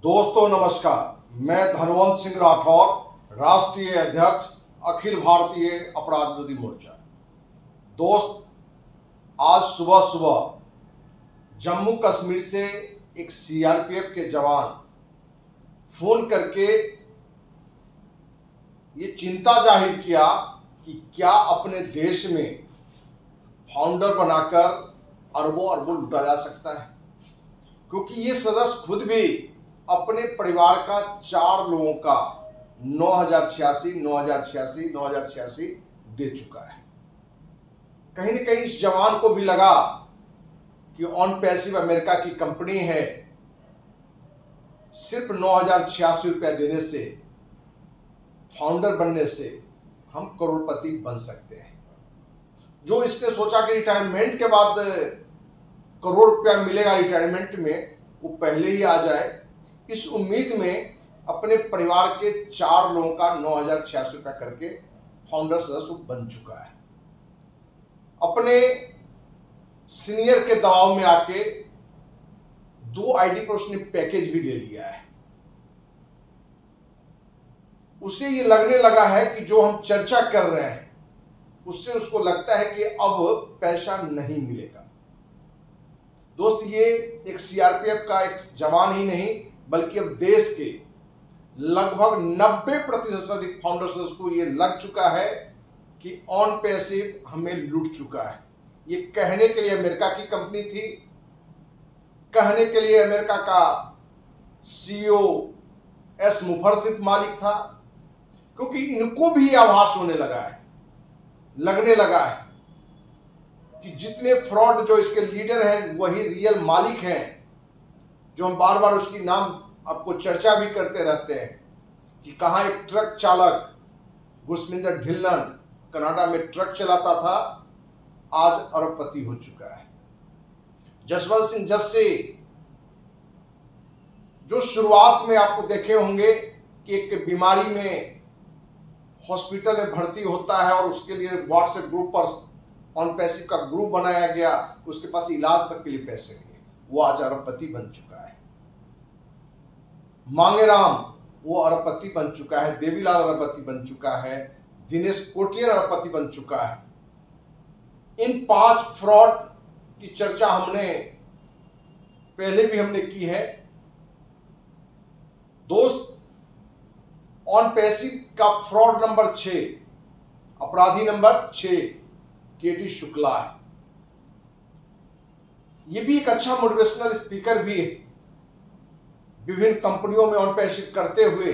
दोस्तों नमस्कार, मैं धनवंत सिंह राठौर, राष्ट्रीय अध्यक्ष अखिल भारतीय अपराध विरोधी मोर्चा। दोस्त, आज सुबह सुबह जम्मू कश्मीर से एक सीआरपीएफ के जवान फोन करके ये चिंता जाहिर किया कि क्या अपने देश में फाउंडर बनाकर अरबों अरबों लुटा जा सकता है, क्योंकि ये सदस्य खुद भी अपने परिवार का 4 लोगों का 9,086 दे चुका है। कहीं न कहीं इस जवान को भी लगा कि ऑन पैसिव अमेरिका की कंपनी है, सिर्फ 9,086 रुपया देने से, फाउंडर बनने से हम करोड़पति बन सकते हैं। जो इसने सोचा कि रिटायरमेंट के बाद करोड़ रुपया मिलेगा रिटायरमेंट में, वो पहले ही आ जाए, इस उम्मीद में अपने परिवार के 4 लोगों का 9,086 रुपया करके फाउंडर सदस्य बन चुका है। अपने सीनियर के दबाव में आके 2 आईडी पर उसने पैकेज भी ले लिया है। उसे ये लगने लगा है कि जो हम चर्चा कर रहे हैं उससे उसको लगता है कि अब पैसा नहीं मिलेगा। दोस्त, ये एक सीआरपीएफ का एक जवान ही नहीं बल्कि अब देश के लगभग 90% से अधिक फाउंडर्स को ये लग चुका है कि ऑन पैसिव हमें लूट चुका है। ये कहने के लिए अमेरिका की कंपनी थी, कहने के लिए अमेरिका का सीईओ एस मुफर्सित मालिक था, क्योंकि इनको भी आभास होने लगा है, लगने लगा है कि जितने फ्रॉड जो इसके लीडर हैं वही रियल मालिक हैं, जो हम बार बार उसकी नाम आपको चर्चा भी करते रहते हैं कि कहां एक ट्रक चालक गुरमिंदर ढिल्लन कनाडा में ट्रक चलाता था, आज अरबपति हो चुका है। जसवंत सिंह जस्सी, जो शुरुआत में आपको देखे होंगे कि एक बीमारी में हॉस्पिटल में भर्ती होता है और उसके लिए व्हाट्सएप ग्रुप पर ऑन पैसिव का ग्रुप बनाया गया, उसके पास इलाज तक के लिए पैसे नहीं, वो आज अरबपति बन चुका है। मांगेराम, वो अरबपति बन चुका है। देवीलाल अरबपति बन चुका है। दिनेश कोटियन अरबपति बन चुका है। इन 5 फ्रॉड की चर्चा हमने पहले भी की है। दोस्त, ऑन पैसिव का फ्रॉड नंबर 6, अपराधी नंबर 6 केटी शुक्ला है। ये भी एक अच्छा मोटिवेशनल स्पीकर भी है। विभिन्न कंपनियों में ऑन पैसिव करते हुए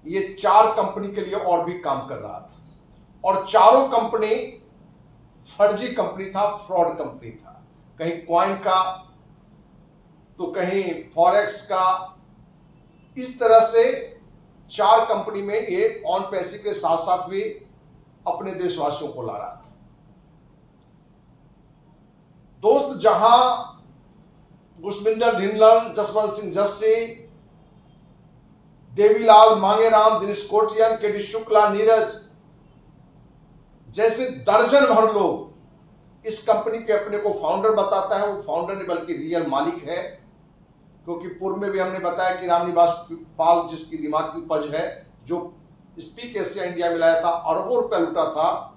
ये 4 कंपनी के लिए और भी काम कर रहा था, और चारों कंपनी फर्जी कंपनी था, फ्रॉड कंपनी था। कहीं कॉइन का तो कहीं फॉरेक्स का, इस तरह से 4 कंपनी में ये ऑन पैसिव के साथ साथ भी अपने देशवासियों को ला रहा था। दोस्त, जहां गुरमिंदर ढिल्लन, जसवंत सिंह जस्सी, देवीलाल, मांगेराम, दिनेश कोटियन, केटी शुक्ला, नीरज जैसे दर्जन भर लोग इस कंपनी के अपने को फाउंडर बताता है, वो फाउंडर नहीं बल्कि रियल मालिक है। क्योंकि पूर्व में भी हमने बताया कि रामनिवास पाल, जिसकी दिमाग की उपज है, जो स्पीक एशिया इंडिया में लाया था, अरबों रुपया लूटा था,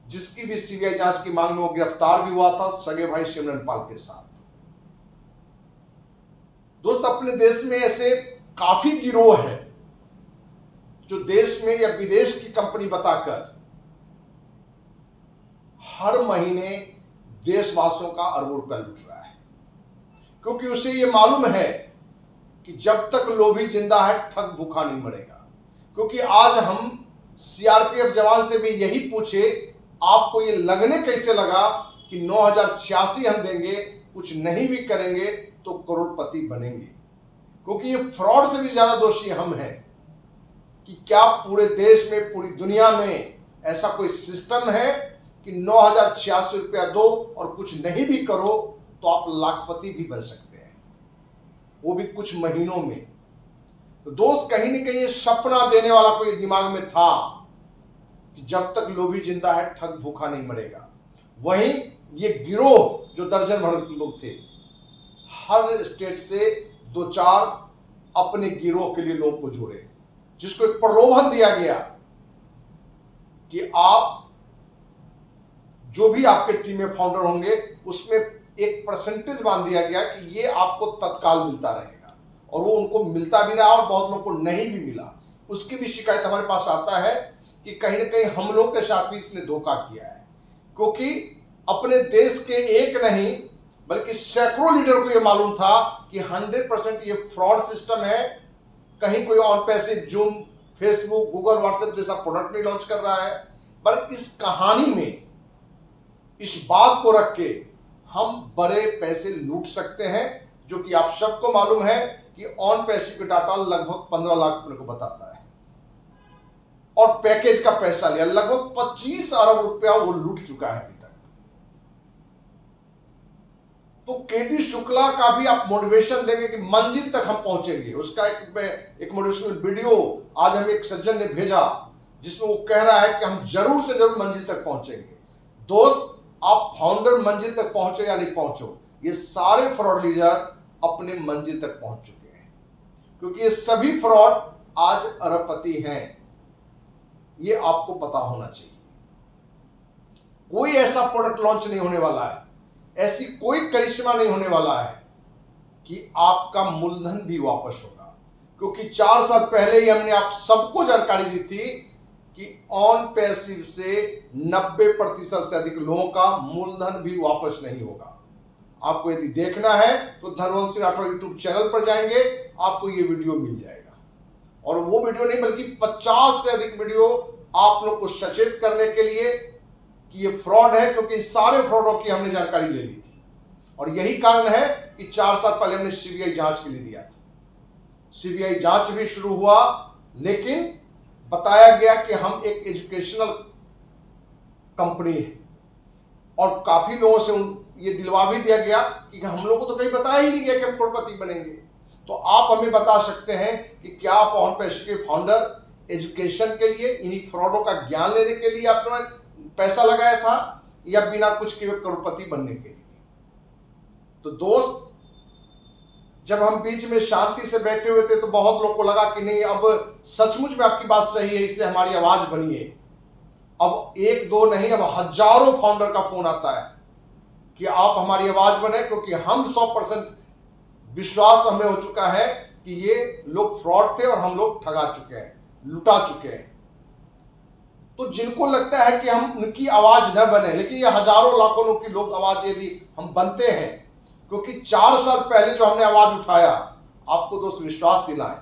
जिसकी भी सीबीआई जांच की मांग में वो गिरफ्तार भी हुआ था सगे भाई सिमरन पाल के साथ। दोस्त, अपने देश में ऐसे काफी गिरोह है जो देश में या विदेश की कंपनी बताकर हर महीने देशवासियों का अरबों रुपया लूट रहा है, क्योंकि उसे यह मालूम है कि जब तक लोभी जिंदा है ठग भूखा नहीं मरेगा। क्योंकि आज हम सीआरपीएफ जवान से भी यही पूछे, आपको ये लगने कैसे लगा कि 9,086 हम देंगे, कुछ नहीं भी करेंगे तो करोड़पति बनेंगे? क्योंकि ये फ्रॉड से भी ज्यादा दोषी हम हैं कि क्या पूरे देश में, पूरी दुनिया में ऐसा कोई सिस्टम है कि 9,086 रुपया दो और कुछ नहीं भी करो तो आप लाखपति भी बन सकते हैं, वो भी कुछ महीनों में। तो दोस्त, कहीं ना कहीं ये सपना देने वाला कोई दिमाग में था कि जब तक लोभी जिंदा है ठग भूखा नहीं मरेगा। वहीं ये गिरोह जो दर्जन भर लोग थे, हर स्टेट से 2-4 अपने गिरोह के लिए लोगों को जोड़े, जिसको एक प्रलोभन दिया गया कि आप जो भी आपके टीम में फाउंडर होंगे उसमें एक परसेंटेज बांध दिया गया कि ये आपको तत्काल मिलता रहेगा, और वो उनको मिलता भी रहा और बहुत लोगों को नहीं भी मिला। उसकी भी शिकायत हमारे पास आता है कि कहीं ना कहीं हम लोग के साथ भी इसने धोखा किया है, क्योंकि अपने देश के एक नहीं बल्कि सैकड़ों लीडर को यह मालूम था कि 100% ये फ्रॉड सिस्टम है। कहीं कोई on passive zoom, Facebook, Google, WhatsApp जैसा प्रोडक्ट नहीं लॉन्च कर रहा है, पर इस कहानी में इस बात को रख के हम बड़े पैसे लूट सकते हैं, जो कि आप सबको मालूम है कि ऑन पैसिव का डाटा लगभग 15 लाख रुपए को बताता है, और पैकेज का पैसा लिया लगभग 25 अरब रुपया वो लूट चुका है अभी तक। तो केडी शुक्ला का भी आप मोटिवेशन देंगे कि मंजिल तक हम पहुंचेंगे, उसका एक मोटिवेशनल वीडियो आज हमें एक सज्जन ने भेजा जिसमें वो कह रहा है कि हम जरूर से जरूर मंजिल तक पहुंचेंगे। दोस्त, आप फाउंडर मंजिल तक पहुंचो या नहीं पहुंचो, ये सारे फ्रॉड लीडर अपने मंजिल तक पहुंच चुके हैं, क्योंकि ये सभी फ्रॉड आज अरबपति हैं। ये आपको पता होना चाहिए। कोई ऐसा प्रोडक्ट लॉन्च नहीं होने वाला है, ऐसी कोई करिश्मा नहीं होने वाला है कि आपका मूलधन भी वापस होगा, क्योंकि 4 साल पहले ही हमने आप सबको जानकारी दी थी कि ऑन पैसिव से 90% से अधिक लोगों का मूलधन भी वापस नहीं होगा। आपको यदि देखना है तो धनवंत सिंह राठौर यूट्यूब चैनल पर जाएंगे, आपको ये वीडियो मिल जाएगा। और वो वीडियो नहीं बल्कि 50 से अधिक वीडियो आप लोग को सचेत करने के लिए कि ये फ्रॉड है, क्योंकि सारे फ्रॉडों की हमने जानकारी ले ली थी। और यही कारण है कि 4 साल पहले हमने सीबीआई जांच के लिए दिया था। सीबीआई जांच भी शुरू हुआ, लेकिन बताया गया कि हम एक एजुकेशनल कंपनी है, और काफी लोगों से ये दिलवा भी दिया गया कि हम लोगों को तो कहीं बताया ही नहीं गया कि हम करोड़पति बनेंगे। तो आप हमें बता सकते हैं कि क्या आप ऑन पैसिव के फाउंडर एजुकेशन के लिए, इन्हीं फ्रॉडों का ज्ञान लेने के लिए आपने पैसा लगाया था, या बिना कुछ किए करोड़पति बनने के लिए? तो दोस्त, जब हम बीच में शांति से बैठे हुए थे तो बहुत लोग को लगा कि नहीं, अब सचमुच में आपकी बात सही है, इसलिए हमारी आवाज बनी है। अब 1-2 नहीं, अब हजारों फाउंडर का फोन आता है कि आप हमारी आवाज बने, क्योंकि हम 100% विश्वास हमें हो चुका है कि ये लोग फ्रॉड थे और हम लोग ठगा चुके हैं, लुटा चुके हैं। तो जिनको लगता है कि हम उनकी आवाज न बने, लेकिन ये हजारों लाखों लोग की लोग आवाज यदि हम बनते हैं, क्योंकि 4 साल पहले जो हमने आवाज उठाया, आपको दोस्त विश्वास दिलाएं,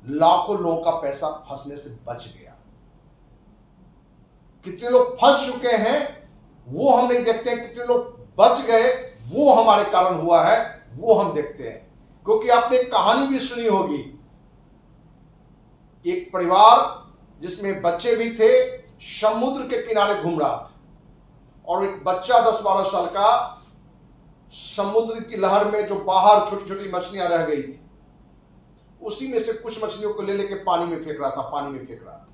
लाखों लोगों का पैसा फंसने से बच गया। कितने लोग फंस चुके हैं वो हम नहीं देखते हैं, कितने लोग बच गए वो हमारे कारण हुआ है, वो हम देखते हैं। क्योंकि आपने एक कहानी भी सुनी होगी, एक परिवार जिसमें बच्चे भी थे, समुद्र के किनारे घूम रहा था, और एक बच्चा 10-12 साल का समुद्र की लहर में जो बाहर छोटी छोटी मछलियां रह गई थी, उसी में से कुछ मछलियों को ले लेके पानी में फेंक रहा था।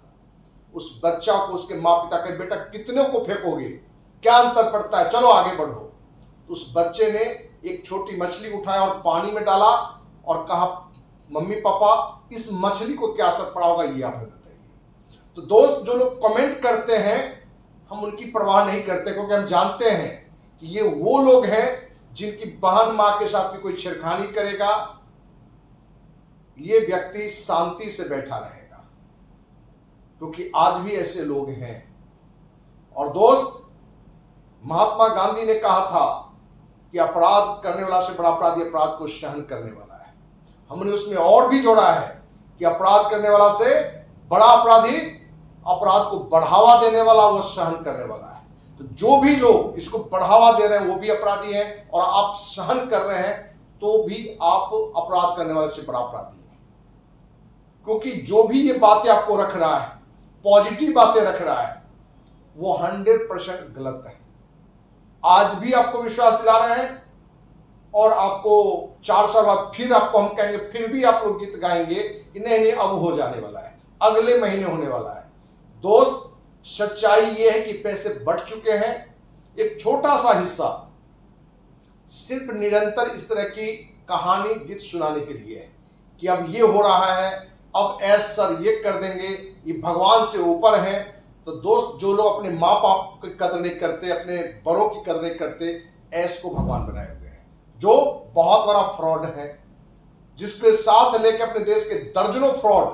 उस बच्चा को उसके माँ पिता कहे, बेटा कितने को फेंकोगे, क्या अंतर पड़ता है, चलो आगे बढ़ो। तो उस बच्चे ने एक छोटी मछली उठाया और पानी में डाला और कहा, मम्मी पापा इस मछली को क्या असर पड़ा होगा, ये आप हमें बताइए। तो दोस्त, जो लोग कमेंट करते हैं हम उनकी परवाह नहीं करते, क्योंकि हम जानते हैं कि ये वो लोग हैं जिनकी बहन मां के साथ भी कोई छेड़खानी करेगा, ये व्यक्ति शांति से बैठा रहेगा, क्योंकि आज भी ऐसे लोग हैं। और दोस्त, महात्मा गांधी ने कहा था कि अपराध करने वाला से बड़ा अपराधी अपराध को सहन करने वाला है। हमने उसमें और भी जोड़ा है कि अपराध करने वाला से बड़ा अपराधी अपराध को बढ़ावा देने वाला, वो सहन करने वाला है। तो जो भी लोग इसको बढ़ावा दे रहे हैं वो भी अपराधी हैं, और आप सहन कर रहे हैं तो भी आप अपराध करने वाले से बड़ा अपराधी हैं। क्योंकि जो भी ये बातें आपको रख रहा है, पॉजिटिव बातें रख रहा है, वो 100% गलत है। आज भी आपको विश्वास दिला रहे हैं, और आपको 4 साल बाद फिर आपको हम कहेंगे, फिर भी आप लोग गीत गाएंगे कि नहीं नहीं अब हो जाने वाला है, अगले महीने होने वाला है। दोस्त, सच्चाई ये है कि पैसे बढ़ चुके हैं। एक छोटा सा हिस्सा सिर्फ निरंतर इस तरह की कहानी गीत सुनाने के लिए है। कि अब ये हो रहा है, अब ऐस सर ये कर देंगे, ये भगवान से ऊपर है। तो दोस्त, जो लोग अपने माँ बाप की कदर नहीं करते, अपने बड़ों की कदर नहीं करते, ऐस को भगवान बनाए हुए हैं, जो बहुत बड़ा फ्रॉड है, जिसके साथ लेके अपने देश के दर्जनों फ्रॉड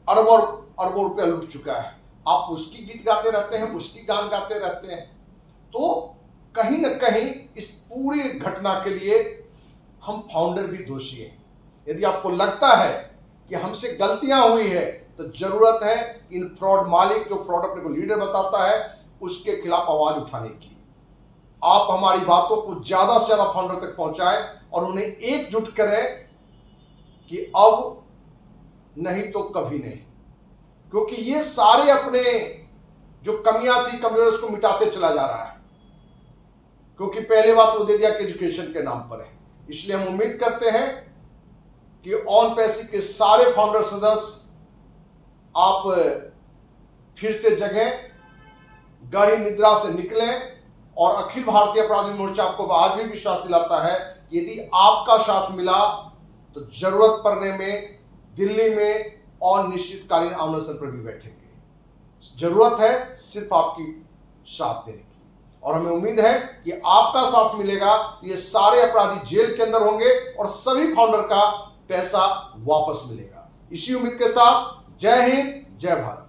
अरबों अरबों रुपया लूट चुका है। आप उसकी गीत गाते रहते हैं, उसकी गान गाते रहते हैं। तो कहीं ना कहीं इस पूरी घटना के लिए हम फाउंडर भी दोषी हैं। यदि आपको लगता है कि हमसे गलतियां हुई है, तो जरूरत है इन फ्रॉड मालिक, जो फ्रॉड अपने को लीडर बताता है, उसके खिलाफ आवाज उठाने की। आप हमारी बातों को ज्यादा से ज्यादा फाउंडर तक पहुंचाएं और उन्हें एकजुट करें कि अब नहीं तो कभी नहीं, क्योंकि ये सारे अपने जो कमियां थी, कमजोरी, उसको मिटाते चला जा रहा है। क्योंकि पहले बात वो दे दिया कि एजुकेशन के नाम पर है। इसलिए हम उम्मीद करते हैं कि ऑन पैसी के सारे फाउंडर सदस्य आप फिर से जगें, गहरी निद्रा से निकलें, और अखिल भारतीय अपराधी मोर्चा आपको आज भी विश्वास दिलाता है कि यदि आपका साथ मिला तो जरूरत पड़ने में दिल्ली में और निश्चितकालीन अनशन पर भी बैठेंगे। जरूरत है सिर्फ आपकी साथ देने की, और हमें उम्मीद है कि आपका साथ मिलेगा तो ये सारे अपराधी जेल के अंदर होंगे और सभी फाउंडर का पैसा वापस मिलेगा। इसी उम्मीद के साथ जय हिंद, जय भारत।